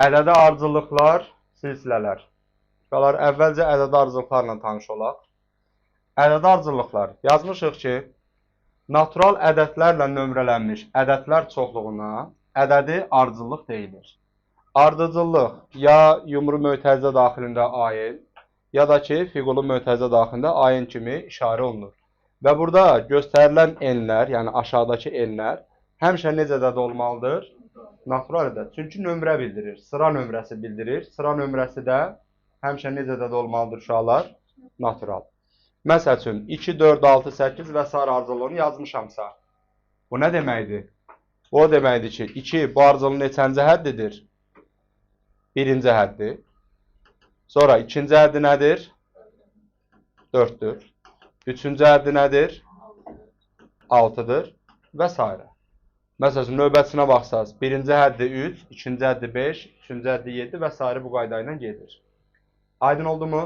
Ədədi ardıcıllıqlar, silsilələr. Şuralar əvvəlcə ədədi ardıcıllıqlarla tanış olaq. Ədədi ardıcıllıqlar. Yazmışıq ki, natural ədədlərlə nömrələnmiş ədədlər çoxluğuna ədədi ardıcıllıq deyilir. Ardıcıllıq ya yumru mötərizə daxilində ayin, ya da ki, fiqulu mötərizə daxilində ayin kimi işarə olunur. Və burada göstərilən enlər, yəni aşağıdakı enlər həmişə necə ədəd olmalıdır? Natural ədəd. Çünki nömrə bildirir, sıra nömrəsi bildirir. Sıra nömrəsi də həmişə necə ədəd olmalıdır uşaqlar? Natural. Məsəl üçün 2, 4, 6, 8 və s. ardıcıllığını yazmışamsa, bu nə deməkdir? O deməkdir ki, 2 bu ardıcıllığın neçənci həddidir? Birinci həddi. Sonra ikinci həddi nədir? 4'dür. Üçüncü həddi nədir? 6'dır və s. Məsələn, növbətisinə baxsaq, birinci həddi 3, ikinci həddi 5, üçüncü həddi 7 və s. bu qayda ilə gedir. Aydın oldu mu?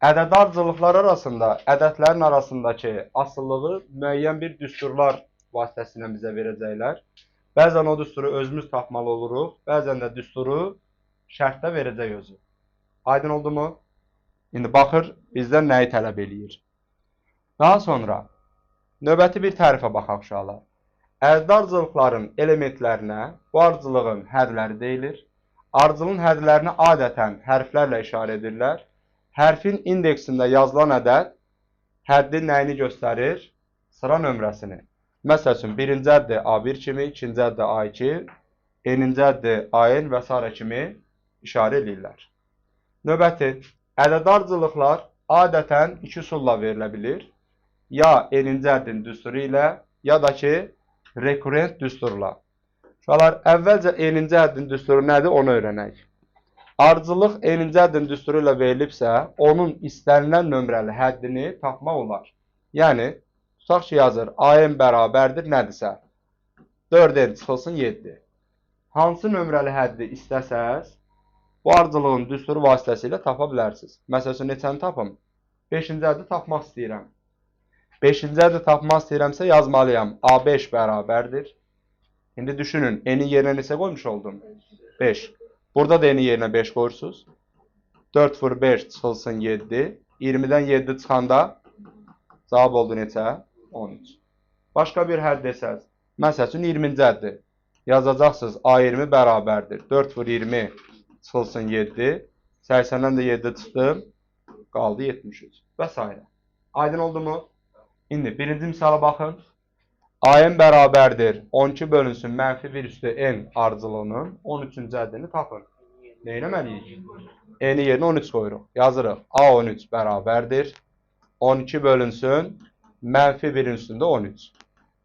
Ədədi ardıcıllıqlar arasında, ədədlərin arasındakı asıllığı müəyyən bir düsturlar vasitəsilə bizə verəcəklər. Bəzən o düsturu özümüz tapmalı oluruq, bəzən də düsturu şərtdə verəcək özü. Aydın oldu mu? İndi baxır, bizdən nəyi tələb eləyir? Daha sonra, növbəti bir tərifə baxaq uşaqlar. Ədədi ardıcıllıqların elementlərinə bu ardıcıllığın hədləri deyilir. Ardıcıllığın hədlərini adətən hərflərlə işarə edirlər. Hərfin indeksində yazılan ədəd həddin nəyini göstərir? Sıra nömrəsini. Məsəl üçün, birinci həddi A1 kimi, ikinci həddi A2, eninci həddi AN və s. kimi işarə edirlər. Növbəti, ədədi ardıcıllıqlar adətən iki üsulla verilə bilir. Ya eninci həddin düsturu ilə, ya da ki, rekurrent düsturla. Uşaqlar, əvvəlcə eninci həddin düsturu nədir, onu öyrənək. Ardıcıllıq eninci həddin düsturu ilə verilibsə, onun istənilən nömrəli həddini tapmaq olar. Yəni, tutaq ki, yazır, AN bərabərdir nədirsə? 4N çıxılsın 7. Hansı nömrəli həddi istəsəz, bu ardıcıllığın düsturu vasitəsilə tapa bilərsiniz. Məsələn, neçəni tapım? 5-ci həddi tapmaq istəyirəm. 5-ci həddi tapmaq istəyirəmsə yazmalıyam. A5 bərabərdir. İndi düşünün, n-in yerinə neçə qoymuş oldum? 5. Burada da n-in yerinə 5 qoyursunuz. 4 vur 5 çıxılsın 7. 20-dən 7 çıxanda cavab oldu neçə? 13. Başqa bir hədd desəz, məsəl üçün 20-ci həddi yazacaqsınız. A20 bərabərdir. 4 vur 20 çıxılsın 7. 80-dən də 7 çıxdım. Qaldı 73 və s. Aydın oldu mu? İndi birinci misala baxın. AN bərabərdir 12 bölünsün mənfi 1 üstü n ardıcıllığının 13-cü həddini tapın. Nə etməliyik? N-in yerinə 13 qoyuruq. Yazırıq. A13 bərabərdir 12 bölünsün mənfi 1-in üstündə 13.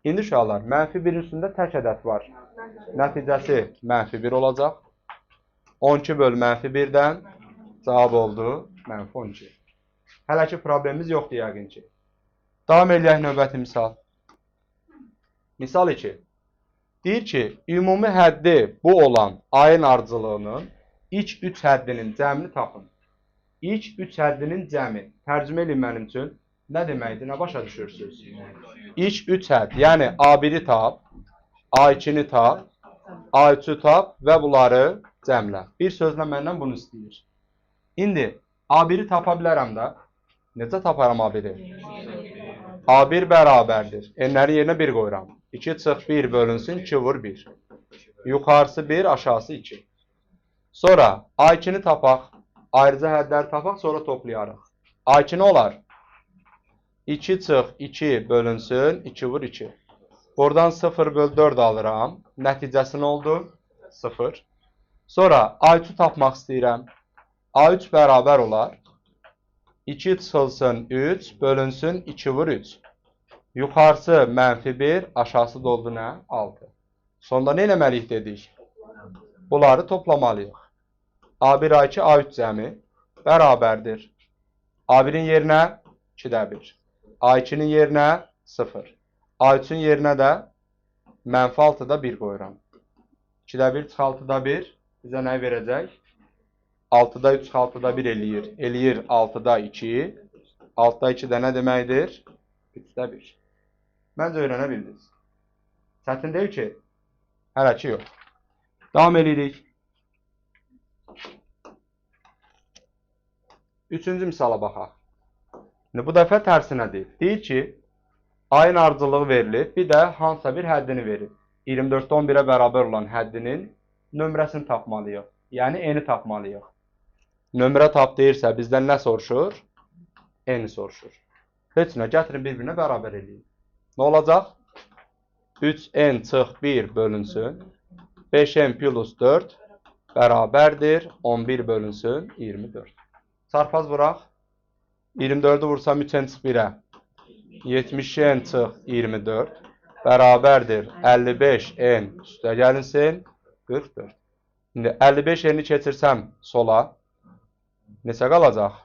İndi uşaqlar, mənfi 1-in üstündə tək ədəd var. Nəticəsi mənfi 1 olacaq. 12 böl mənfi 1-dən cavab oldu mənfi 12. Hələ ki problemimiz yoxdur yəqin ki. Davam eləyək növbəti misal. Misal 2. Deyir ki, ümumi həddi bu olan ayın ardıcıllığının ilk 3 həddinin cəmini tapın. İlk 3 həddinin cəmi. Tərcümə edin mənim üçün. Nə deməkdir, nə başa düşürsünüz? İlk 3 hədd, yəni A1-i tap, A2-ni tap, A3-ü tap və bunları cəmlə. Bir sözlə məndən bunu istəyir. İndi A1-i tapa bilərəm də. Necə taparam A1-i? A1 bərabərdir. N-lərin yerinə 1 qoyuram. 2 çıx 1 bölünsün 2 vur 1. Yuxarısı 1, aşağısı 2. Sonra A2-ni tapaq. Ayrıca hədləri tapaq, sonra toplayarıq. A2 nə olar? 2 çıx 2 bölünsün 2 vur 2. Buradan 0 böl 4 alıram. Nəticəsi nə oldu? 0. Sonra A3-ü tapmaq istəyirəm. A3 bərabər olar. 2 çıxılsın 3 bölünsün 2 vur 3. Yuxarısı mənfi 1, aşağısı da oldu nə? 6. Sonda nə eləməliyik dedik? Bunları toplamalıyıq. A1, A2, A3 cəmi bərabərdir. A1-in yerinə 2-də 1. A2-nin yerinə 0. A3-ün yerinə də mənfi 6-da 1 qoyuram. 2-də 1 çıx 6-da 1 bizə nə verəcək? 6-da 3 çıx 6-da 1 eləyir. Eləyir 6-da 2. 6-da 2 də nə deməkdir? 3-də 1. Məncə öyrənə bildiniz. Çətin deyil ki? Hələ ki yox. Davam edirik. Üçüncü misala baxaq. Bu dəfə tərsinədir. Deyir ki, ayın ardıcılığı verilir, bir də hansısa bir həddini verir. 24-də 11-ə bərabər olan həddinin nömrəsini tapmalıyıq. Yəni, eni tapmalıyıq. Nömrə tap deyirsə, bizdən nə soruşur? Eni soruşur. Heç nə, gətirin bir-birinə bərabər edin. Nə olacaq? 3n çıx 1 bölünsün. 5n plus 4 bərabərdir. 11 bölünsün 24. Çarpaz vuraq. 24-ü vursam 3n çıx 1-ə. 70n çıx 24 bərabərdir. 55n üstə gəlinsin 44. İndi 55n'i keçirsəm sola. Neçə qalacaq?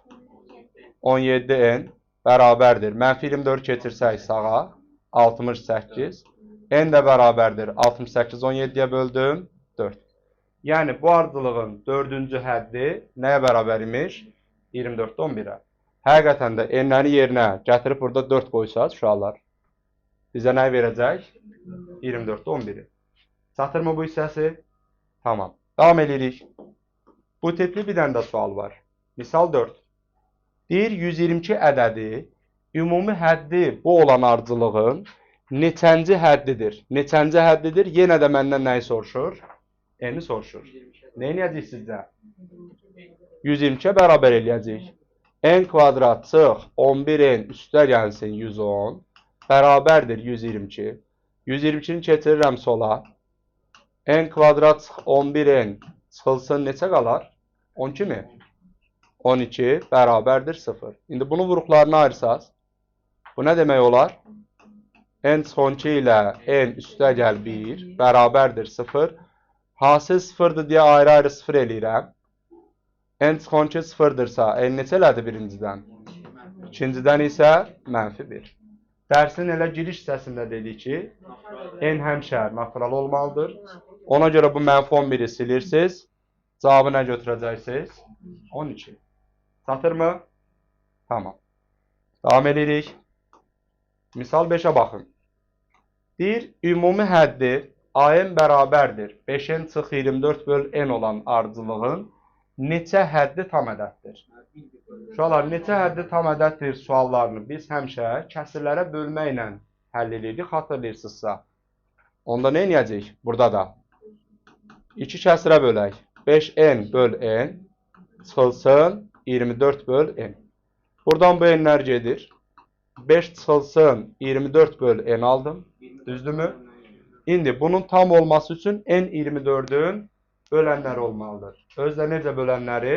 17n bərabərdir. Mənfi 24 keçirsək sağa 68. N də bərabərdir. 68 17-yə böldüm 4. Yəni bu ardıcılığın 4-cü həddi nəyə bərabər imiş? 24-də 11-ə. Həqiqətən də n-ləri yerinə gətirib burada 4 qoysaq uşaqlar, bizə nə verəcək? 24-də 11-i. Çatırmı bu hissəsi? Tamam. Davam edirik. Bu tipli bir dənə də sual var. Misal 4. Deyir 122 ədədi ümumi həddi bu olan ardıcılığın neçənci həddidir? Neçənci həddidir? Yenə də məndən nəyi soruşur? N-i soruşur. Nə eləyəcək sizcə? 122-yə bərabər eləyəcək. N kvadrat çıx 11n üstə gəlsin 110 bərabərdir 122. 122-ni keçirirəm sola. N kvadrat çıx 11n çıxılsın neçə qalar? 12 mi? 12 bərabərdir 0. İndi bunun vuruqlarını ayırsaz. Bu nə demək olar? N çıx 12 ilə n üstə gəl 1 bərabərdir 0. Hasil 0-dır deyə ayrı-ayrı 0 eləyirəm. N çıx 12 0-dırsa, n neçə elədi birincidən? İkincidən isə mənfi 1. Dərsin elə giriş hissəsində dedik ki, n həmişə natural olmalıdır. Ona görə bu mənfi 11-i silirsiniz. Cavabı nə götürəcəksiniz? 12. Çatırmı? Tamam. Davam edirik. Misal 5-ə baxın. Deyir, ümumi həddi n bərabərdir. 5n çıx 24 böl n olan ardıcılığın neçə həddi tam ədəddir? Uşaqlar, neçə həddi tam ədəddir suallarını biz həmişə kəsirlərə bölməklə həll edirdik, xatırlayırsınızsa. Onda nə edəcəyik? Burada da. 2 kəsirə bölək. 5n böl n çıxılsın 24 böl n. Buradan bu n'lər gedir. 5 çıxılsın 24 böl n aldım. Düzdürmü? İndi bunun tam olması üçün n 24-ün bölənləri olmalıdır. Özlə necə bölənləri?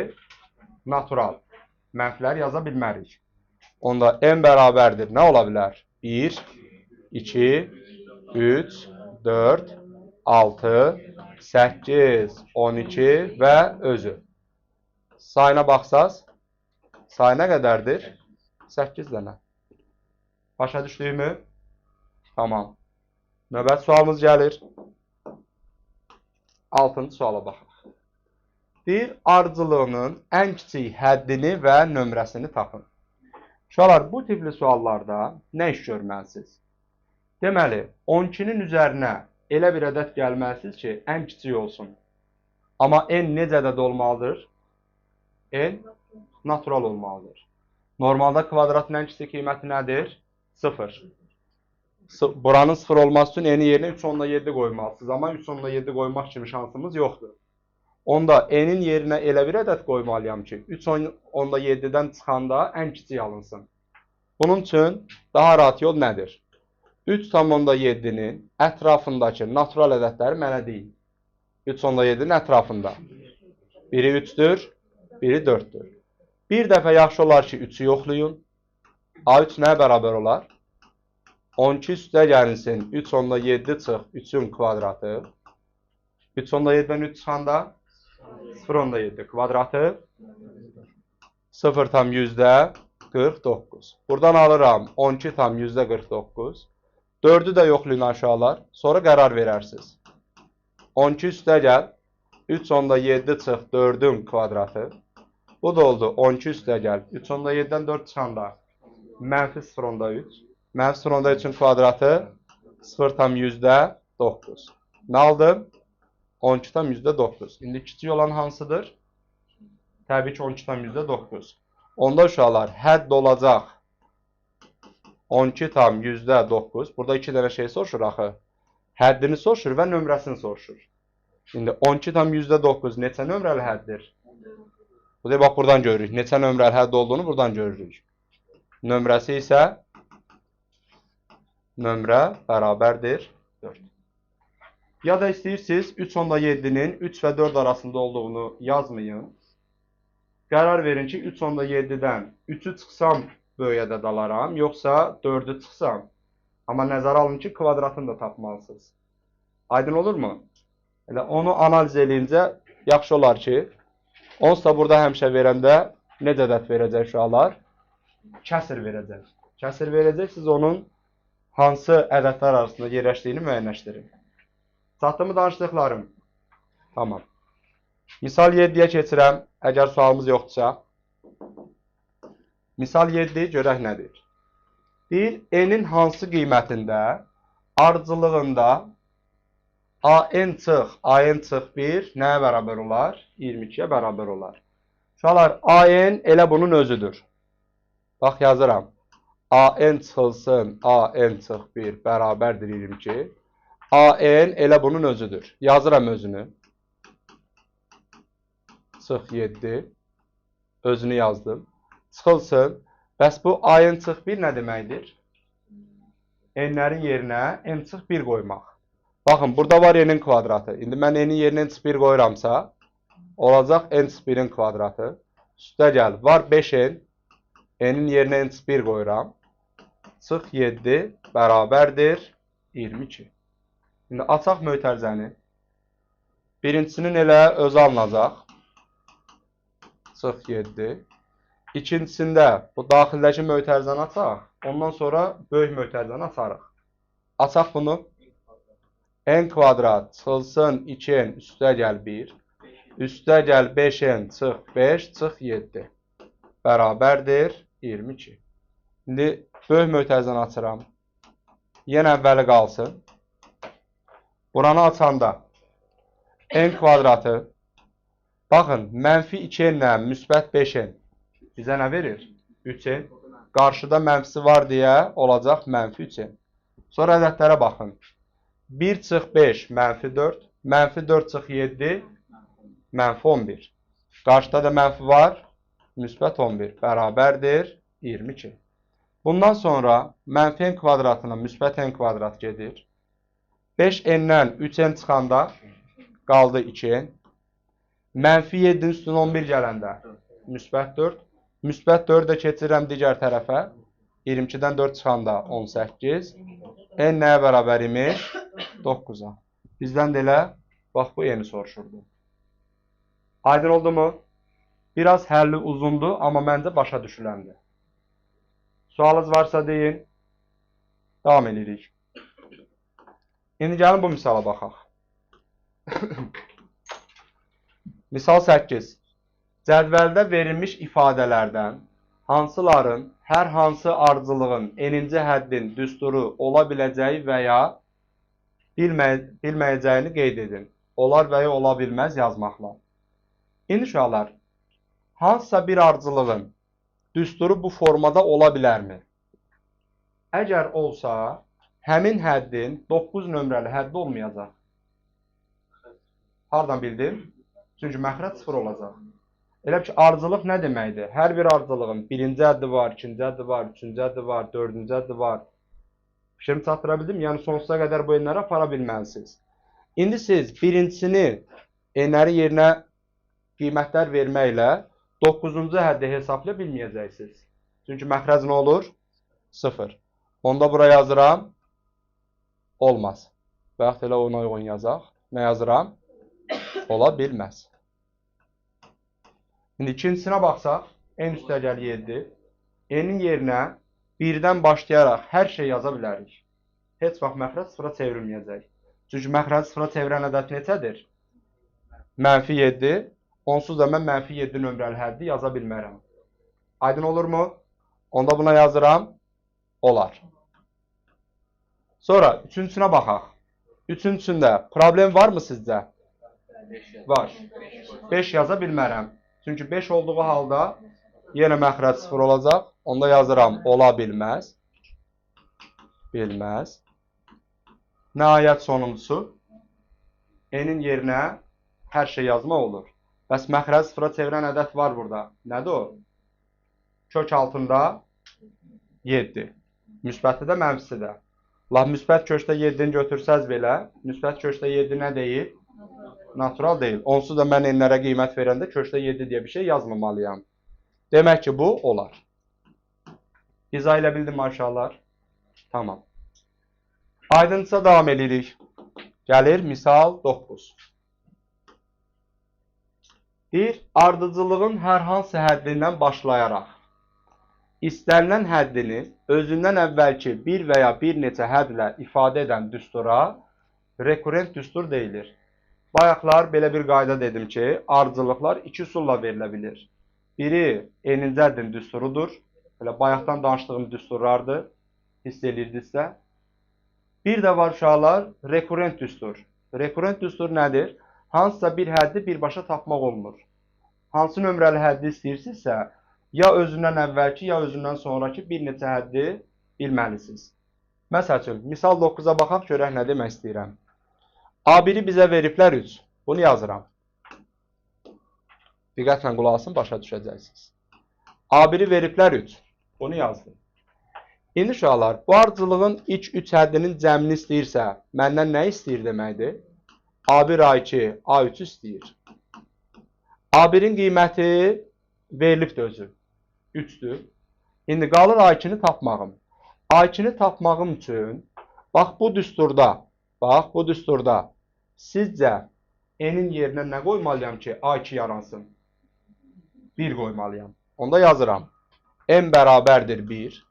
Natural. Mənfilər yaza bilmərik. Onda n bərabərdir. Nə ola bilər? 1, 2, 3, 4, 6, 8, 12 və özü. Sayına baxsaz, sayı nə qədərdir? 8 dənə. Başa düşdüyümü? Tamam. Növbət sualımız gəlir. 6-cı suala baxaq. Bir ardıcılığının ən kiçik həddini və nömrəsini tapın. Uşaqlar, bu tipli suallarda nə iş görməlisiniz? Deməli, 12-nin üzərinə elə bir ədəd gəlməlisiniz ki, ən kiçik olsun. Amma n necə ədəd olmalıdır? N natural olmalıdır. Normalda kvadratın ən kiçik qiyməti nədir? 0. Buranın 0 olması üçün n-i yerinə 3,7 qoymalısınız. Amma 3,7 qoymaq kimi şansımız yoxdur. Onda n-in yerinə elə bir ədəd qoymalıyam ki, 3,7-dən çıxanda ən kiçik alınsın. Bunun üçün daha rahat yol nədir? 3,7-nin ətrafındakı natural ədədləri mənə deyin. 3,7-nin ətrafında. Biri 3-dür, biri 4-dür. Bir dəfə yaxşı olar ki, 3-ü yoxlayın. A3 nəyə bərabər olar? 12 üstə gəlinsin 3,7 çıx 3-ün kvadratı. 3,7-dən 3 çıxanda 0,7 kvadratı 0 tam %49. Buradan alıram 12 tam %49. 4-ü də yoxlayın aşağılar. Sonra qərar verərsiniz. 12 üstə gəl 3,7 çıx 4-ün kvadratı. Bu da oldu 12 üstə gəl 3,7-dən 4 çıxanda mənfi 0,3. Mənfi 0,3-ün kvadratı 0 tam %9. Nə aldım? 12 tam %9. İndi kiçik olan hansıdır? Təbii ki 12 tam %9. Onda uşaqlar hədd olacaq 12 tam %9. Burada 2 dənə şey soruşur axı. Həddini soruşur və nömrəsini soruşur. Şimdi 12 tam %9 neçə nömrəli həddir? Bu da bax buradan görürük. Neçə nömrəli hədd olduğunu buradan görürük. Nömrəsi isə nömrə bərabərdir 4. Ya da istəyirsiniz 3.7-nin 3 və 4 arasında olduğunu yazmayın. Qərar verin ki, 3.7-dən 3'ü çıxsam böyük ədəd alaram, yoxsa 4'ü çıxsam. Amma nəzərə alın ki, kvadratını da tapmalısınız. Aydın olurmu? Elə onu analiz edincə yaxşı olar ki, onsuz da burada həmişə verəndə necə ədəd verəcək uşaqlar? Kəsir verəcək. Kəsir verəcək, siz onun hansı ədədlər arasında yerləşdiyini müəyyənləşdirin. Çatdımı danışdıqlarım? Tamam. Misal 7-yə keçirəm, əgər sualımız yoxdursa. Misal 7 görək nədir? Deyir, n-in hansı qiymətində ardıcılığında an çıx 1 nəyə bərabər olar? 22-yə bərabər olar. Uşaqlar, an elə bunun özüdür. Bax, yazıram. an çıxılsın an çıx 1 bərabərdir 22. an elə bunun özüdür. Yazıram özünü. Çıx 7. Özünü yazdım. Çıxılsın. Bəs bu an çıx 1 nə deməkdir? N'lərin yerinə n çıx 1 qoymaq. Baxın, burada var n'in kvadratı. İndi mən n'in yerinə n çıx 1 qoyuramsa, olacaq n çıx 1'in kvadratı. Üstə gəl, var 5n. N'in yerinə n çıx 1 qoyuram. Çıx 7 bərabərdir 22. İndi açaq mötərizəni. Birincisinin elə özü alınacaq. Çıx 7. İkincisində bu daxildəki mötərizəni açaq. Ondan sonra böyük mötərizəni açarıq. Açaq bunu. N kvadrat çıxılsın 2n üstə gəl 1. Üstə gəl 5n çıx 5 çıx 7. Bərabərdir 22. İndi böyük mötərizəni açıram. Yenə əvvəli qalsın. Buranı açanda n kvadratı. Baxın, mənfi 2n ilə müsbət 5n bizə nə verir? 3n. Qarşıda mənfisi var deyə olacaq mənfi 3n. Sonra ədədlərə baxın. 1 çıx 5 mənfi 4. Mənfi 4 çıx 7 mənfi 11. Qarşıda da mənfi var. Müsbət 11. Bərabərdir 22. Bundan sonra mənfi n kvadratına müsbət n kvadrat gedir. 5n'dən 3n çıxanda qaldı 2n. Mənfi 7'nin üstünə 11 gələndə müsbət 4. Müsbət 4'ü də keçirirəm digər tərəfə. 22'dən 4 çıxanda 18. N nəyə bərabər imiş? 9'a. Bizdən də elə, bax bu n-i soruşurdu. Aydın oldu mu? Biraz həlli uzundur, amma məncə başa düşüləndir. Sualınız varsa deyin. Davam edirik. İndi gəlin bu misala baxaq. Misal 8. Cədvəldə verilmiş ifadələrdən hansıların hər hansı ardıcılığın n-ci həddin düsturu ola biləcəyi və ya bilməyəcəyini qeyd edin. Olar və ya ola bilməz yazmaqla. İndi uşaqlar, hansısa bir ardıcılığın düsturu bu formada ola bilərmi? Əgər olsa, həmin həddin 9 nömrəli həddi olmayacaq. Hardan bildim? Çünki məxrəc 0 olacaq. Elə ki, ardıcılıq nə deməkdir? Hər bir ardıcılığın birinci həddi var, ikinci həddi var, üçüncü həddi var, dördüncü həddi var. Fikrimi çatdıra bildim? Yəni, sonsuza qədər bu n-ləri apara bilməlisiniz. İndi siz birincisini n-ləri yerinə qiymətlər verməklə 9-cu həddi hesablaya bilməyəcəksiniz. Çünki məxrəc nə olur? 0. Onda bura yazıram. Olmaz. Və yaxud elə ona uyğun yazaq. Nə yazıram? Ola bilməz. İndi ikincisine baxsaq, n üstə gəl 7. N'in yerinə 1-dən başlayaraq hər şey yaza bilərik. Heç vaxt məxrəc 0-a çevrilməyəcək. Çünki məxrəc 0-a çevirən ədəd neçədir? Mənfi 7. Onsuz da mən mənfi 7 nömrəli həddi yaza bilmərəm. Aydın olurmu? Onda buna yazıram. Olar. Sonra üçüncüsünə baxaq. Üçüncüsündə problem varmı sizcə? Var. 5 yaza bilmərəm. Çünki 5 olduğu halda Yenə məxrəc 0 olacaq. Onda yazıram ola bilməz. Bilməz. Nəhayət sonuncusu. N-in yerinə hər şey yazmaq olur. Bəs məxrəc 0-a çevirən ədəd var burada. Nədir o? Kök altında 7. Müsbəti də, mənfisi də. Müsbət kökdə 7-ni götürsəz belə, müsbət kökdə 7 nə deyil? Natural deyil. Onsuz da mən n-lərə qiymət verəndə kökdə 7 deyə bir şey yazmamalıyam. Demək ki, bu olar. İzah elə bildim aşağılar? Tamam. Aydınca davam edirik. Gəlir misal 9. Deyir, ardıcılığın hər hansı həddindən başlayaraq istənilən həddini özündən əvvəlki bir və ya bir neçə həddlə ifadə edən düstura rekurrent düstur deyilir. Bayaqlar belə bir qayda dedim ki, ardıcılıqlar iki üsulla verilə bilir. Biri n-ci həddin düsturudur. Belə bayaqdan danışdığım düsturlardır. Hiss edirdinizsə. Bir də var uşaqlar, rekurrent düstur. Rekurrent düstur nədir? Hansısa bir həddi birbaşa tapmaq olmur. Hansı nömrəli həddi istəyirsinizsə, ya özündən əvvəlki, ya özündən sonraki bir neçə həddi bilməlisiniz. Məsəl üçün, misal 9-a baxaq, görək nə demək istəyirəm. A1-i bizə veriblər 3. Bunu yazıram. Diqqətlə qulaq asın, başa düşəcəksiniz. A1-i veriblər 3. Bunu yazdım. İndi uşaqlar, bu ardıcılığın ilk 3 həddinin cəmini istəyirsə, məndən nə istəyir deməkdir? A1, A2, A3 istəyir. A1-in qiyməti verilibdir özü. 3'dür. İndi qalır A2-ni tapmağım. A2-ni tapmağım üçün, bax bu düsturda, sizcə n-in yerinə nə qoymalıyam ki, A2 yaransın? 1 qoymalıyam. Onda yazıram. N bərabərdir 1.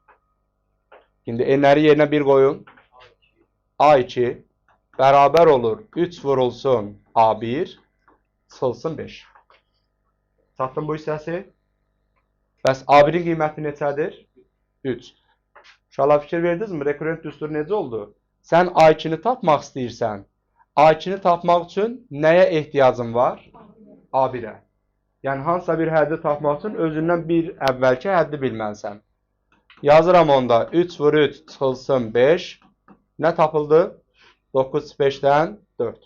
İndi n-ləri yerinə 1 qoyun. A2 bərabər olur 3 vurulsun A1 çıxılsın 5. Çatdım bu hissəsi. Bəs A1-in qiyməti neçədir? 3. Uşaqlar fikir verdinizmi? Rekurrent düstur necə oldu? Sən A2-ni tapmaq istəyirsən. A2-ni tapmaq üçün nəyə ehtiyacın var? A1-ə. Yəni, hansısa bir həddi tapmaq üçün özündən bir əvvəlki həddi bilməlisən. Yazıram onda 3 vur 3 çıxılsın 5. Nə tapıldı? 9 5-dən 4.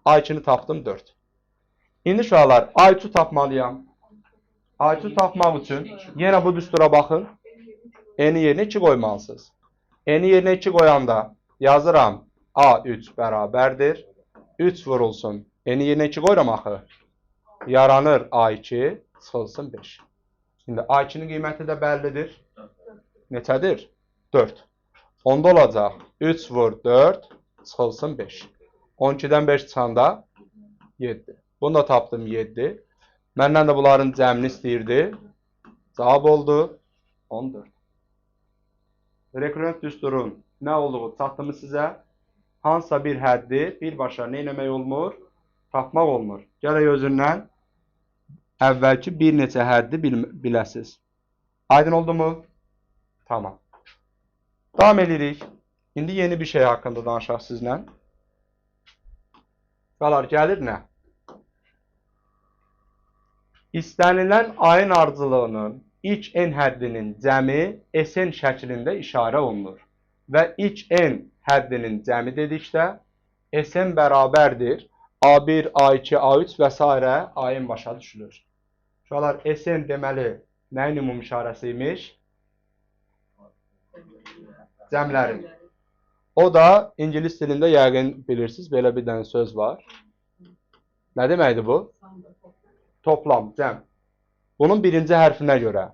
A2-ni tapdım 4. İndi uşaqlar, A3-ü tapmalıyam. A3-ü tapmaq üçün yenə bu düstura baxın. N-i yerinə 2 qoymalısınız. N-i yerinə 2 qoyanda yazıram A3 bərabərdir. 3 vurulsun. N-i yerinə 2 qoyuram axı. Yaranır A2 çıxılsın 5. Şimdi A2-nin qiyməti də bəllidir. Neçədir? 4. Onda olacaq 3 vur 4 çıxılsın 5. 12-dən 5 çıxanda 7. Bunu da tapdım 7. Məndən də bunların cəmini istəyirdi. Cavab oldu 14. Rekurrent düsturun nə olduğu çatdımı sizə? Hansısa bir həddi birbaşa nə eləmək olmur? Tapmaq olmur. Gələk özündən əvvəlki bir neçə həddi biləsiz. Aydın oldu mu? Tamam. Davam edirik. İndi yeni bir şey haqqında danışaq sizlə. Qalar gəlir nə? İstənilən ayın ardıcılığının ilk n həddinin cəmi Sn şəklində işarə olunur. Və ilk n həddinin cəmi dedikdə Sn bərabərdir A1, A2, A3 və s. Ayın başa düşülür. Uşaqlar, Sn deməli nəyin ümumi işarəsi imiş? Cəmlərin. O da ingilis dilində yəqin bilirsiniz, belə bir dənə söz var. Nə deməkdir bu? Toplam, cəm. Bunun birinci hərfinə görə.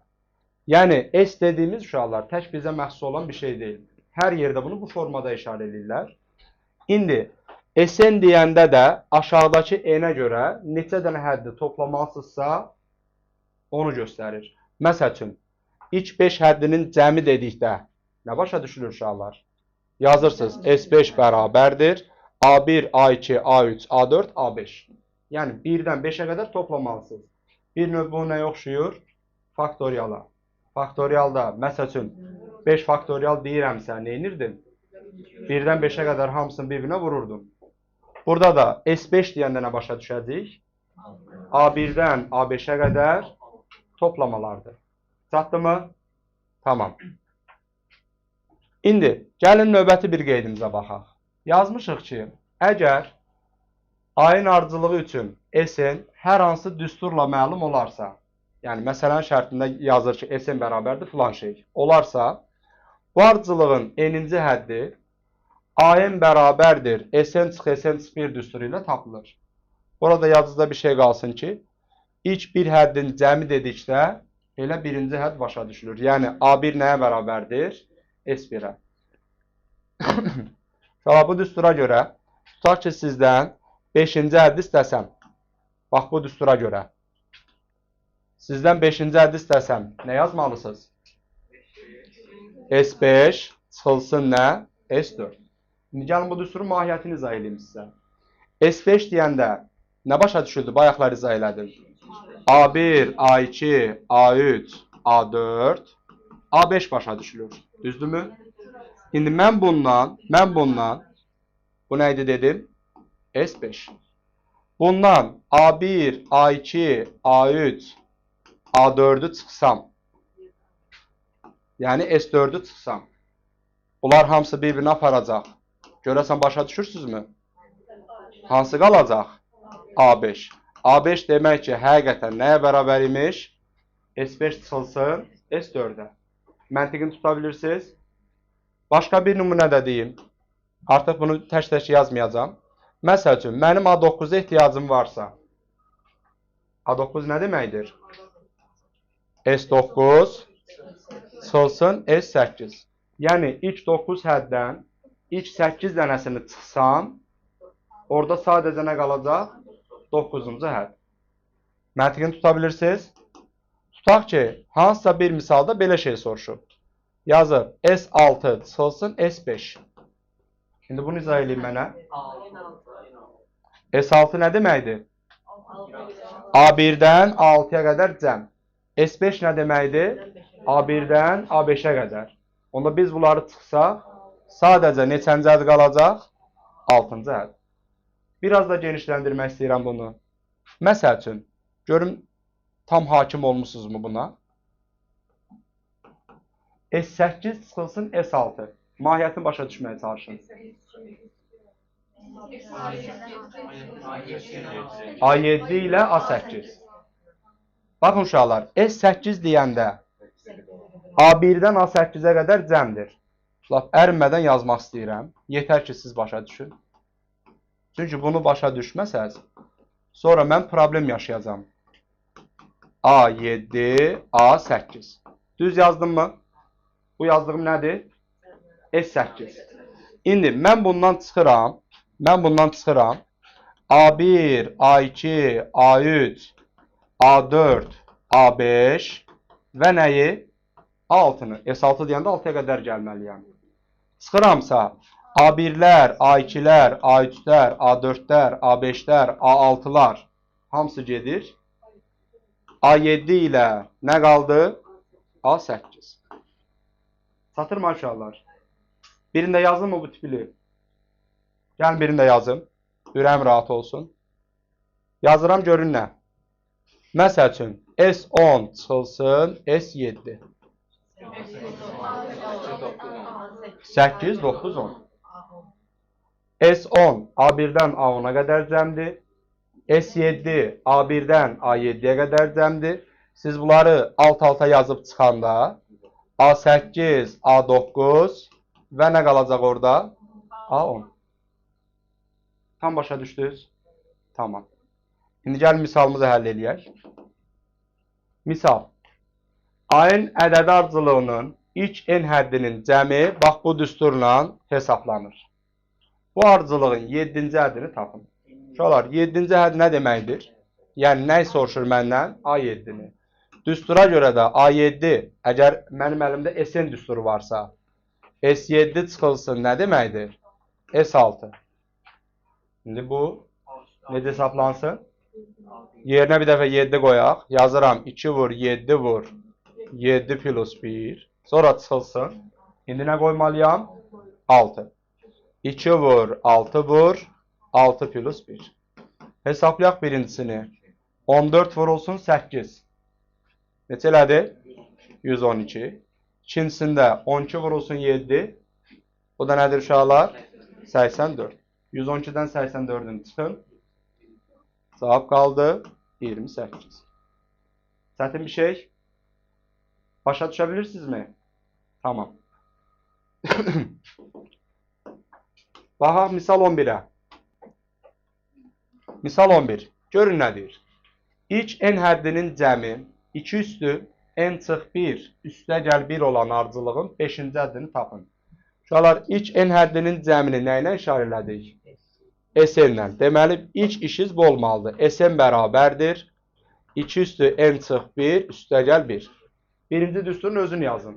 Yəni, S dediyimiz uşaqlar tək bizə məxsus olan bir şey deyil. Hər yerdə bunu bu formada işarə edirlər. İndi, Sn deyəndə də aşağıdakı n-ə görə neçə dənə həddi toplamalısınızsa onu göstərir. Məsəl üçün, ilk 5 həddinin cəmi dedikdə nə başa düşülür uşaqlar? Yazırsınız, S5 bərabərdir A1, A2, A3, A4, A5. Yəni, 1-dən 5-ə qədər toplamalısınız. Bir növ bu nəyə oxşuyur? Faktoriala. Faktorialda, məsəl üçün, 5 faktorial deyirəmsə, neynirdim? 1-dən 5-ə qədər hamısını bir-birinə vururdum. Burada da S5 deyəndə nə başa düşəcək? A1-dən A5-ə qədər toplamalardır. Çatdımı? Tamam. İndi, gəlin növbəti bir qeydimizə baxaq. Yazmışıq ki, əgər ayın ardıcılığı üçün SN hər hansı düsturla məlum olarsa, yəni məsələnin şərtində yazır ki, SN bərabərdir filan şey olarsa, bu ardıcılığın n-ci həddi AN bərabərdir SN çıx SN çıx 1 düsturu ilə tapılır. Burada yazıda bir şey qalsın ki, ilk bir həddin cəmi dedikdə elə birinci hədd başa düşülür. Yəni A1 nəyə bərabərdir? S1-ə. Bu düstura görə tutaq ki, sizdən 5-ci həddi istəsəm. Bax, bu düstura görə. Sizdən 5-ci həddi istəsəm, nə yazmalısınız? S5 çıxılsın nə? S4. İndi gəlin bu düsturun mahiyyətini izah edeyim sizə. S5 deyəndə nə başa düşüldü? Bayaqlar izah elədim. A1, A2, A3, A4, A5 başa düşülür. Düzdürmü? İndi mən bundan, bu neydi dedim? S5. Bundan A1, A2, A3, A4'ü çıxsam, yəni S4'ü çıxsam, bunlar hamısı bir-birini aparacaq. Görəsən başa düşürsünüzmü? Hansı qalacaq? A5. A5 demək ki, həqiqətən nəyə bərabər imiş? S5 çıxılsın S4'ə. Məntiqini tuta bilirsiniz? Başqa bir nümunə də deyim. Artıq bunu tək-tək yazmayacağam. Məsəl üçün, mənim A9'a ehtiyacım varsa, A9 nə deməkdir? S9 çıxılsın S8. Yəni, ilk 9 həddən ilk 8 dənəsini çıxsam, orada sadəcə nə qalacaq? 9-cu hədd. Məntiqini tuta bilirsiniz? Tutaq ki, hansısa bir misalda belə şey soruşub. Yazır, S6 çıxılsın S5. İndi bunu izah edeyim mənə. S6 nə deməkdir? A1-dən A6-ya qədər cəm. S5 nə deməkdir? A1-dən A5-ə qədər. Onda biz bunları çıxsaq, sadəcə neçənci hədd qalacaq? 6-cı hədd. Biraz da genişləndirmək istəyirəm bunu. Məsəl üçün, görüm, tam hakim olmuşsunuzmu buna? S8 çıxılsın S6. Mahiyyətini başa düşməyə çalışın. A7 ilə A8. Baxın uşaqlar, S8 deyəndə A1-dən A8-ə qədər cəmdir. Laf ərinmədən yazmaq istəyirəm. Yetər ki, siz başa düşün. Çünki bunu başa düşməsəz, sonra mən problem yaşayacağam. A7, A8. Düz yazdım mı? Bu yazdığım nədir? S8. İndi mən bundan çıxıram. A1, A2, A3, A4, A5 və nəyi? A6-nı. S6 deyəndə 6-ya qədər gəlməliyəm. Çıxıramsa, A1-lər, A2-lər, A3-lər, A4-lər, A5-lər, A6-lar hamısı gedir. A7 ilə nə qaldı? A8. Çatırmı aşağılar? Birində yazın mı bu tipili? Gəlin birində yazın. Ürəyim rahat olsun. Yazıram görün nə? Məsəl üçün S10 çıxılsın S7. 8, 9, 10. S10 A1-dən A10-a qədər cəmdir. S7 A1-dən A7-yə qədər cəmdir. Siz bunları alt-alta yazıb çıxanda A8, A9 və nə qalacaq orada? A10. Tam başa düşdünüz? Tamam. İndi gəlin misalımızı həll edək. Misal. Ayın ədədi ardıcılığının ilk n həddinin cəmi bax bu düsturla hesablanır. Bu ardıcılığın 7-ci həddini tapın. Uşaqlar, 7-ci hədd nə deməkdir? Yəni, nə soruşur məndən? A7-ni. Düstura görə də A7, əgər mənim əlimdə SN düsturu varsa, S7 çıxılsın nə deməkdir? S6. İndi bu necə hesaplansın? Yerinə bir dəfə 7 qoyaq. Yazıram 2 vur, 7 vur, 7 plus 1. Sonra çıxılsın. İndi nə qoymalıyam? 6. 2 vur, 6 vur, 6 plus 1. Hesablayaq birincisini. 14 vurulsun 8. Neçə elədi? 112. İkincisində 12 vurulsun 7. Bu da nədir uşaqlar? 84. 112-dən 84-ün çıxın. Cavab qaldı 28. Çətin bir şey. Başa düşə bilirsinizmi? Tamam. Baxaq misal 11-ə. Misal 11. Görün nə deyir? İç n həddinin cəmi 2 üstü n çıx 1 üstə gəl 1 olan ardıcılığın 5-ci həddini tapın. Uşaqlar, iç n həddinin cəmini nə ilə işarə elədik? Sn ilə. Deməli, iç işiz bu olmalıdır. Sn bərabərdir. 2 üstü n çıx 1 üstə gəl 1. Birinci düsturun özünü yazın.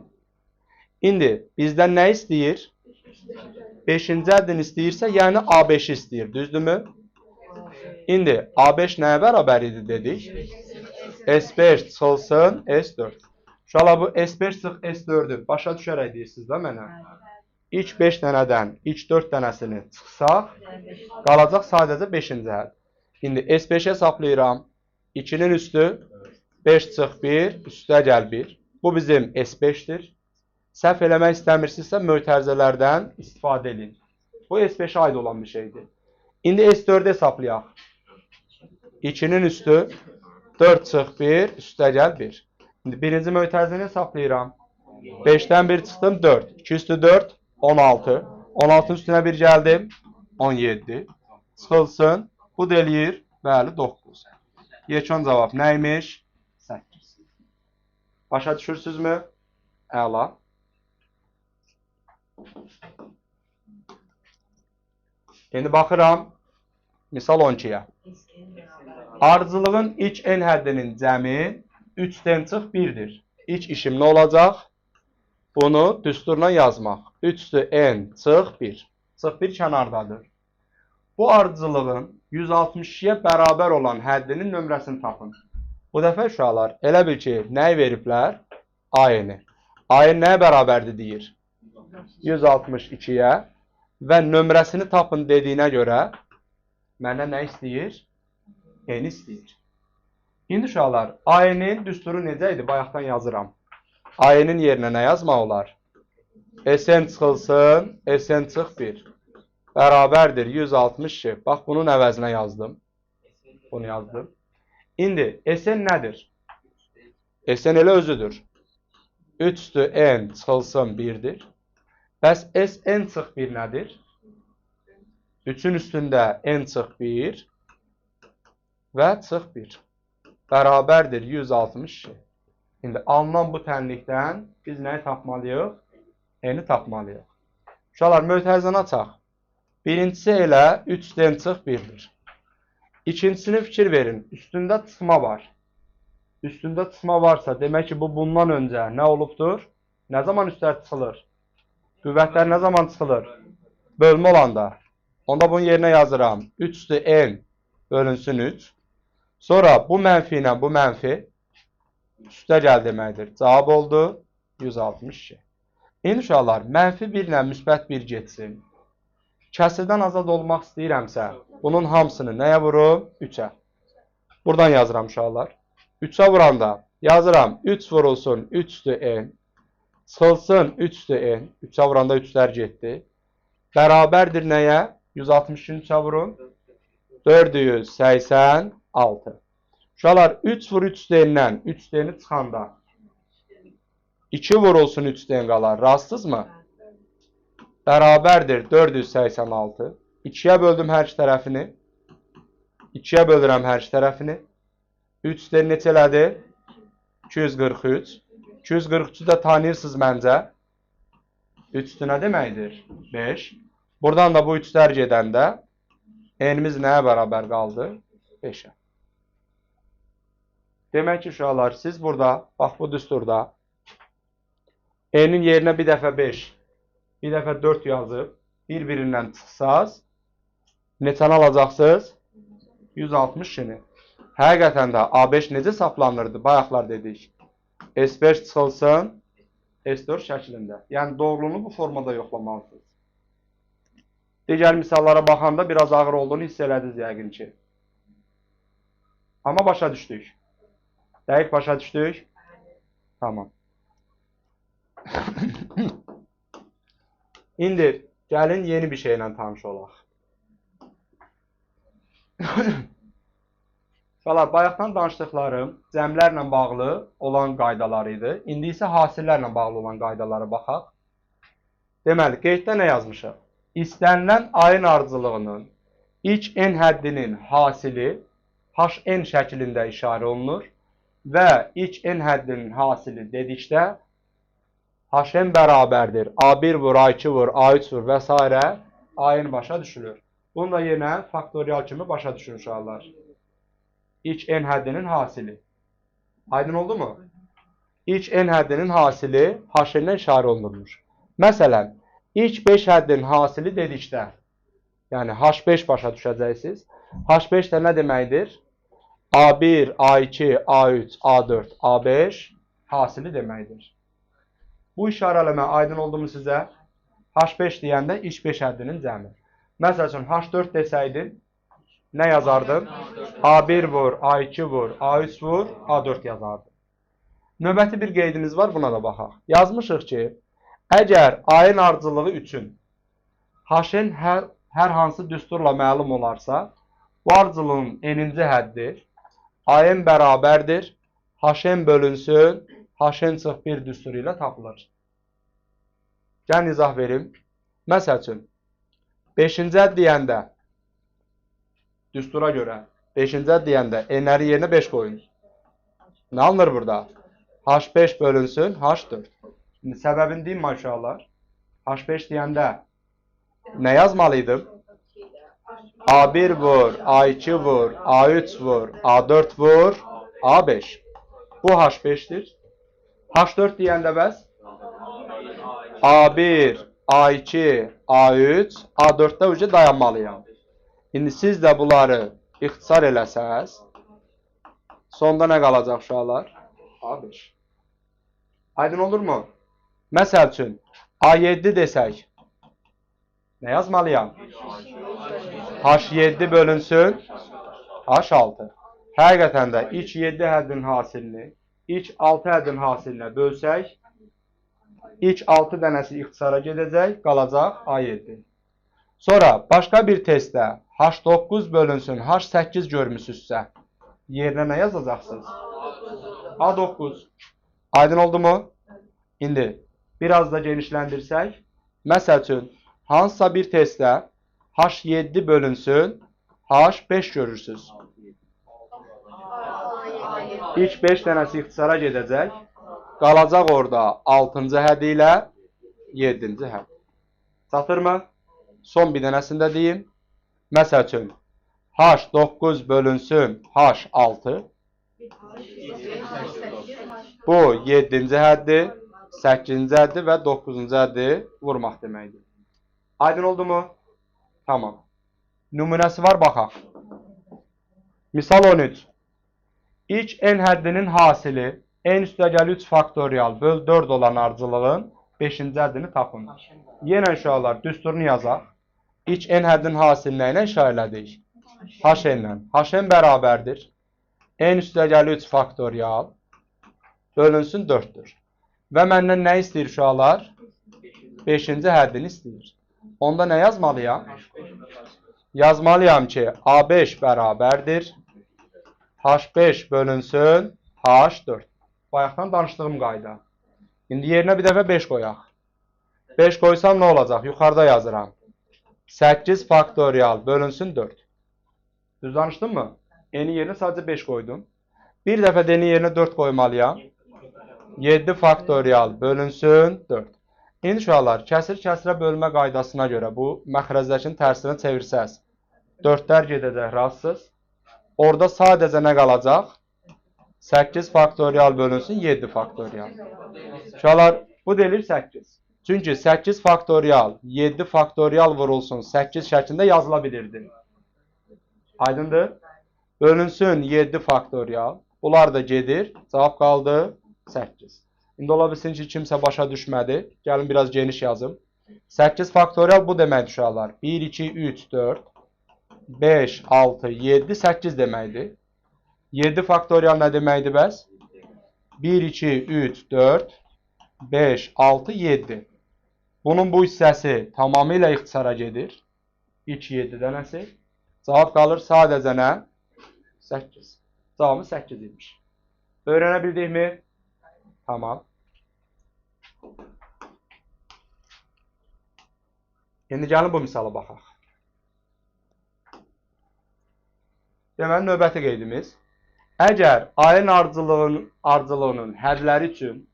İndi bizdən nə istəyir? 5-ci həddini istəyirsə, yəni A5 istəyir. Düzdürmü? İndi A5 nəyə bərabər idi dedik? S5 çıxılsın S4. Uşaqlar, bu S5 çıx S4-ü başa düşərək deyirsiniz də mənə. İlk 5 dənədən ilk 4 dənəsini çıxsaq, qalacaq sadəcə 5-ci hədd. İndi S5-ə hesablayıram. 2-nin üstü 5 çıx 1 üstə gəl 1. Bu bizim S5-dir. Səhv eləmək istəmirsinizsə mötərizələrdən istifadə edin. Bu S5-ə aid olan bir şeydir. İndi S4-ü hesablayaq. 2-nin üstü 4 çıx 1 üstə gəl 1. İndi birinci mötərizəni hesablayıram. 5-dən 1 çıxdım 4. 2 üstü 4 16. 16-nın üstünə 1 gəldim 17. Çıxılsın. Bu da eləyir. Bəli 9. Yekun cavab nəymiş? 8. Başa düşürsünüzmü? Əla. İndi baxıram. Misal 12-yə. Ardıcılığın ilk n həddinin cəmi 3-dən çıx 1-dir. İlk işim nə olacaq? Bunu düsturla yazmaq. 3 üstü n çıx 1. Çıx 1 kənardadır. Bu ardıcılığın 162-yə bərabər olan həddinin nömrəsini tapın. Bu dəfə uşaqlar, elə bil ki, nəyi veriblər? AN-i. AN nəyə bərabərdir deyir? 162-yə və nömrəsini tapın dediyinə görə mənə nə istəyir? N istəyir. İndi uşaqlar, AN-in düsturu necə idi? Bayaqdan yazıram. AN-in yerinə nə yazmaq olar? Sn çıxılsın, Sn çıx 1. Bərabərdir 162. Bax, bunun əvəzinə yazdım. Bunu yazdım. İndi Sn nədir? Sn elə özüdür. 3 üstü n çıxılsın 1-dir. Bəs Sn çıx 1 nədir? 3-ün üstündə n çıx 1 və çıx 1. Bərabərdir 162. İndi alınan bu tənlikdən biz nəyi tapmalıyıq? N-i tapmalıyıq. Uşaqlar, mötərizəni açaq. Birincisi elə 3-dən çıx 1-dir. İkincisini fikir verin. Üstündə çıxma var. Üstündə çıxma varsa, demək ki, bu bundan öncə nə olubdur? Nə zaman üstlər çıxılır? Qüvvətlər nə zaman çıxılır? Bölmə olanda. Onda bunun yerinə yazıram. 3 üstü n bölünsün 3. Sonra bu mənfi ilə bu mənfi üstə gəl deməkdir. Cavab oldu 162. İndi uşaqlar, mənfi 1 ilə müsbət 1 getsin. Kəsirdən azad olmaq istəyirəmsə, bunun hamısını nəyə vurum? 3-ə. Buradan yazıram uşaqlar. 3-ə vuranda yazıram 3 vurulsun 3 üstü n. Çıxılsın 3 üstü n. 3-ə vuranda 3-lər getdi. Bərabərdir nəyə? 160-ın 3-ə vurun. 486. Uşaqlar, 3 vur 3 üstü n-dən 3 üstü n-i çıxanda 2 vurulsun 3 üstü n qalar. Rastsızmı? Bərabərdir 486. 2-yə böldüm hər iki tərəfini. 2-yə bölürəm hər iki tərəfini. 3 üstü n neçə elədi? 243. 243-ü də tanıyırsınız məncə. 3 üstü nə deməkdir? 5. Buradan da bu 3-lər gedəndə n-imiz nəyə bərabər qaldı? 5-ə. Demək ki, uşaqlar, siz burada, bax bu düsturda n-in yerinə bir dəfə 5, bir dəfə 4 yazıb, bir-birindən çıxsaz, neçəni alacaqsınız? 160-ni. Həqiqətən də A5 necə hesablanırdı? Bayaqlar dedik. S5 çıxılsın, S4 şəklində. Yəni, doğruluğunu bu formada yoxlamalısınız. Digər misallara baxanda biraz ağır olduğunu hiss elədiniz yəqin ki. Amma başa düşdük. Dəqiq başa düşdük. Tamam. İndi gəlin yeni bir şeylə tanış olaq. Uşaqlar, bayaqdan danışdıqlarım cəmlərlə bağlı olan qaydalar idi. İndi isə hasillərlə bağlı olan qaydalara baxaq. Deməli, qeyddə nə yazmışıq? İstənilən ayın ardıcıllığının ilk n həddinin hasili HN şəklində işarə olunur və ilk n həddinin hasili dedikdə HN bərabərdir. A1 vur, A2 vur, A3 vur və s. ayın başa düşülür. Bunu da yenə faktorial kimi başa düşün uşaqlar. İlk n həddinin hasili. Aydın oldu mu? İlk n həddinin hasili HN-lə işarə olunurmuş. Məsələn, ilk 5 həddinin hasili dedikdə, yəni H5 başa düşəcəksiniz. H5 də nə deməkdir? A1, A2, A3, A4, A5 hasili deməkdir. Bu işarələmə aydın oldu mu sizə? H5 deyəndə ilk 5 həddinin cəmi. Məsəl üçün, H4 desəydin, nə yazardın? A1 vur, A2 vur, A3 vur, A4 yazardın. Növbəti bir qeydimiz var, buna da baxaq. Yazmışıq ki, əgər ayın ardıcıllığı üçün HN hər hansı düsturla məlum olarsa, bu ardıcıllığın n-ci həddi ayın bərabərdir, HN bölünsün, HN çıx 1 düsturu ilə tapılır. Gəlin izah verim. Məsəl üçün, 5-ci hədd deyəndə, düstura görə, 5-ci hədd deyəndə n-ləri yerinə 5 qoyun. Nə alınır burada? H5 bölünsün, H4. Şimdi səbəbini deyim mi uşaqlar? H5 deyəndə nə yazmalıydım? A1 vur, A2 vur, A3 vur, A4 vur, A5. Bu H5'dir. H4 deyəndə bəs? A1, A2, A3, A4'də uca dayanmalıyam. İndi siz də bunları ixtisar eləsəz, sonda nə qalacaq uşaqlar? A5. Aydın olur mu? Məsəl üçün, A7 desək, nə yazmalıyam? H7 bölünsün, H6. Həqiqətən də ilk 7 həddin hasilini, ilk 6 həddin hasilinə bölsək, ilk 6 dənəsi ixtisara gedəcək, qalacaq A7. Sonra, başqa bir testdə H9 bölünsün, H8 görmüsünüzsə, yerinə nə yazacaqsınız? A9. Aydın oldu mu? İndi, biraz da genişləndirsək, məsəl üçün, hansısa bir testdə H7 bölünsün, H5 görürsünüz. İlk 5 dənəsi ixtisara gedəcək, qalacaq orada 6-cı hədd ilə 7-ci hədd. Çatırmı? Son bir dənəsində deyim. Məsəl üçün, H9 bölünsün, H6. Bu 7-ci həddi, 8-ci həddi və 9-cu həddi vurmaq deməkdir. Aydın oldu mu? Tamam. Nümunəsi var, baxaq. Misal 13. İlk n həddinin hasili n üstəgəl 3 faktorial böl 4 olan ardıcıllığın 5-ci həddini tapın. Yenə uşaqlar, düsturunu yazaq. İlk n həddinin hasilini ilə işarə elədik? HN ilə. HN bərabərdir. N üstəgəl 3 faktorial bölünsün 4-dür. Və məndən nə istəyir uşaqlar? 5-ci həddini istəyir. Onda nə yazmalıyam? Yazmalıyam ki, A5 bərabərdir. H5 bölünsün, H4. Bayaqdan danışdığım qayda. İndi yerinə bir dəfə 5 qoyaq. 5 qoysam nə olacaq? Yuxarıda yazıram. 8 faktorial bölünsün 4. Düz danışdım mı? N-in yerinə sadəcə 5 qoydum. Bir dəfə D-nin yerinə 4 qoymalıyam. 7 faktorial bölünsün 4. İndi uşaqlar, kəsir-kəsirə bölmə qaydasına görə bu məxrəzdəkinin tərsini çevirsəz, 4-lər gedəcək rastsız. Orada sadəcə nə qalacaq? 8 faktorial bölünsün 7 faktorial. Uşaqlar, bu deyilir 8. Çünki 8 faktorial 7 faktorial vurulsun 8 şəklində yazıla bilirdi. Aydındır? Bölünsün 7 faktorial. Bunlar da gedir. Cavab qaldı 8. İndi ola bilsin ki, kimsə başa düşmədi. Gəlin biraz geniş yazım. 8 faktorial bu deməkdir uşaqlar. 1, 2, 3, 4, 5, 6, 7, 8 deməkdir. 7 faktorial nə deməkdir bəs? 1, 2, 3, 4, 5, 6, 7. Bunun bu hissəsi tamamilə ixtisara gedir. 2, 7 dənəsi. Cavab qalır sadəcə nə? 8. Cavabı 8 imiş. Öyrənə bildikmi? Tamam. İndi gəlin bu misala baxaq. Deməli, növbəti qeydimiz. Əgər ayın ardıcılığının hədləri üçün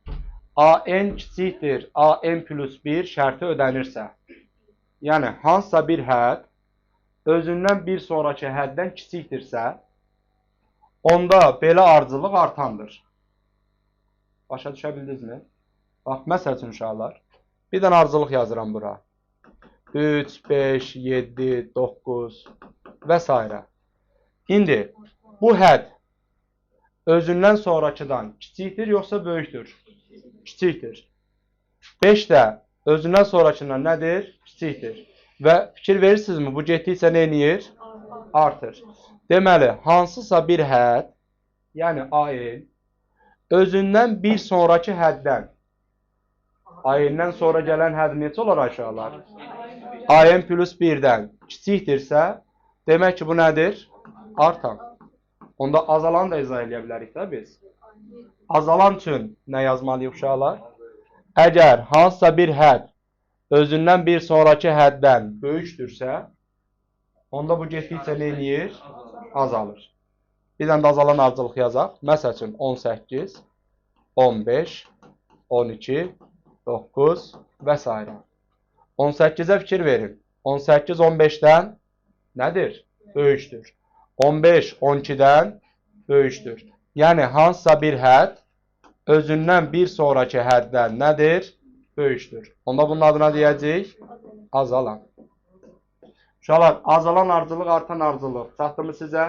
AN kiçikdir AN plus 1 şərti ödənirsə, yəni hansısa bir hədd özündən bir sonraki həddən kiçikdirsə, onda belə ardıcılıq artandır. Başa düşə bildinizmi? Bax, məsəl üçün uşaqlar, bir dənə ardıcılıq yazıram bura. 3, 5, 7, 9 və s. İndi bu hədd özündən sonrakıdan kiçikdir yoxsa böyükdür? Kiçikdir. 5 də özündən sonrakından nədir? Kiçikdir. Və fikir verirsinizmi? Bu getdikcə nə edir? Artır. Deməli, hansısa bir hədd, yəni AN, özündən bir sonraki həddən, AN-dən sonra gələn hədd necə olar aşağılar? AN plus 1-dən kiçikdirsə, demək ki, bu nədir? Artan. Onda azalanı da izah edə bilərik də biz. Azalan üçün nə yazmalıyıq uşaqlar? Əgər hansısa bir hədd özündən bir sonraki həddən böyükdürsə, onda bu getdikcə nə edir? Azalır. Bir dənə də azalan ardıcılıq yazaq. Məsəl üçün 18, 15, 12, 9 və s. 18-ə fikir verin. 18, 15-dən nədir? Böyükdür. 15, 12-dən böyükdür. Yəni, hansısa bir hədd özündən bir sonraki həddən nədir? Böyükdür. Onda bunun adına deyəcəyik azalan. Uşaqlar, azalan ardıcılıq, artan ardıcılıq. Çatdımı sizə?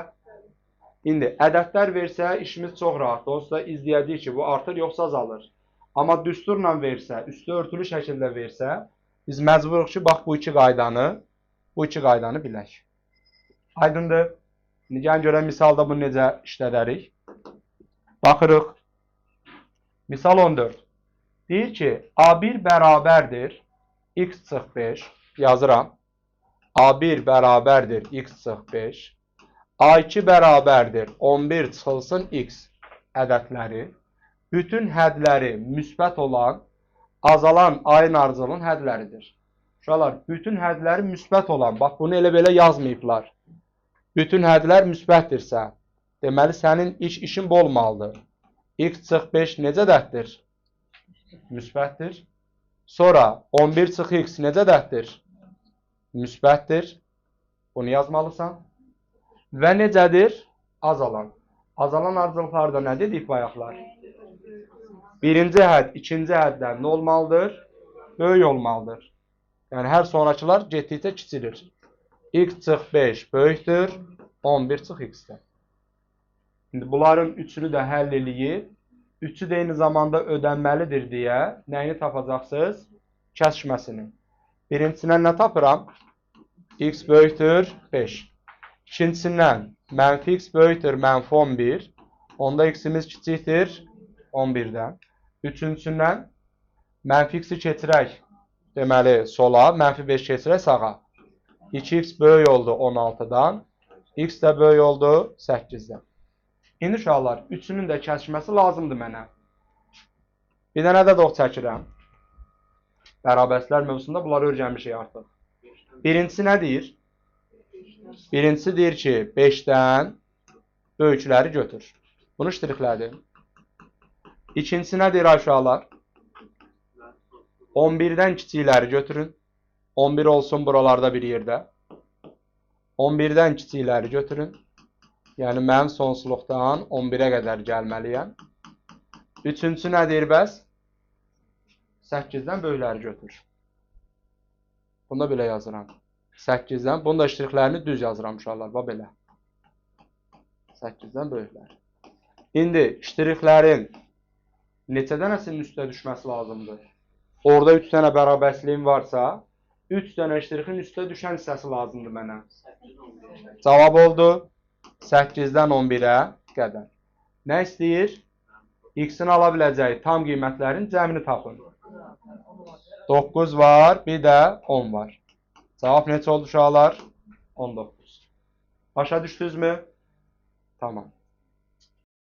İndi, ədədlər versə işimiz çox rahatdır. Onsuz da izləyəcəyik ki, bu artır yoxsa azalır. Amma düsturla versə, üstü örtülü şəkildə versə, biz məcburuq ki, bax, bu iki qaydanı bilək. Aydındır. İndi gəlin görək misalda bunu necə işlədərik. Baxırıq. Misal 14. Deyir ki, A1 bərabərdir x çıx 5. Yazıram. A1 bərabərdir x çıx 5. A2 bərabərdir 11 çıxılsın x ədədləri. Bütün hədləri müsbət olan azalan ayın ardıcılığının hədləridir. Uşaqlar, bütün hədləri müsbət olan, bax bunu elə belə yazmayıblar. Bütün hədlər müsbətdirsə, deməli sənin işin bol olmalıdır. X çıx 5 necə ədəddir? Müsbətdir. Sonra 11 çıx x necə ədəddir? Müsbətdir. Bunu yazmalısan. Və necədir? Azalan. Azalan ardıcılıqlarda nə dedik bayaqlar? Birinci hədd, ikinci həddən nə olmalıdır? Böyük olmalıdır. Yəni, hər sonrakılar getdikcə kiçilir. X çıx 5 böyükdür 11 çıx x-dən. İndi bunların üçünü də həll eləyib, üçü də eyni zamanda ödənməlidir deyə nəyini tapacaqsınız? Kəsişməsini. Birincisindən nə tapıram? X böyükdür 5. İkincisindən mənfi x böyükdür mənfi 11. Onda x-imiz kiçikdir 11-dən. Üçüncüsündən mənfi x-i keçirək. Deməli sola, mənfi 5 keçirək sağa. 2x böyük oldu 16-dan. X də böyük oldu 8-dən. İndi uşaqlar, üçünün də kəsişməsi lazımdır mənə. Bir dənə də doq çəkirəm. Bərabərsizlər mövzusunda bunları öyrənmişik artıq. Birincisi nə deyir? Birincisi deyir ki, 5-dən böyükləri götür. Bunu ştrixlədim. İkincisi nə deyir uşaqlar? 11-dən kiçikləri götürün. 11 olsun buralarda bir yerdə. 11-dən kiçikləri götürün. Yəni, mən sonsuzluqdan 11-ə qədər gəlməliyəm. Üçüncüsü nə deyir bəs? 8-dən böyükləri götür. Bunu da belə yazıram. 8-dən, bunu da ştrixlərini düz yazıram uşaqlar, bax belə. 8-dən böyüklər. İndi ştrixlərin neçə dənəsinin üstə düşməsi lazımdır? Orada 3 dənə bərabərsizliyim varsa, 3 dənə ştrixin üstə düşən hissəsi lazımdır mənə. Cavab oldu 8-dən 11-ə qədər. Nə istəyir? X-in ala biləcəyi tam qiymətlərin cəmini tapın. 9 var, bir də 10 var. Cavab neçə oldu uşaqlar? 19. Başa düşdünüzmü? Tamam.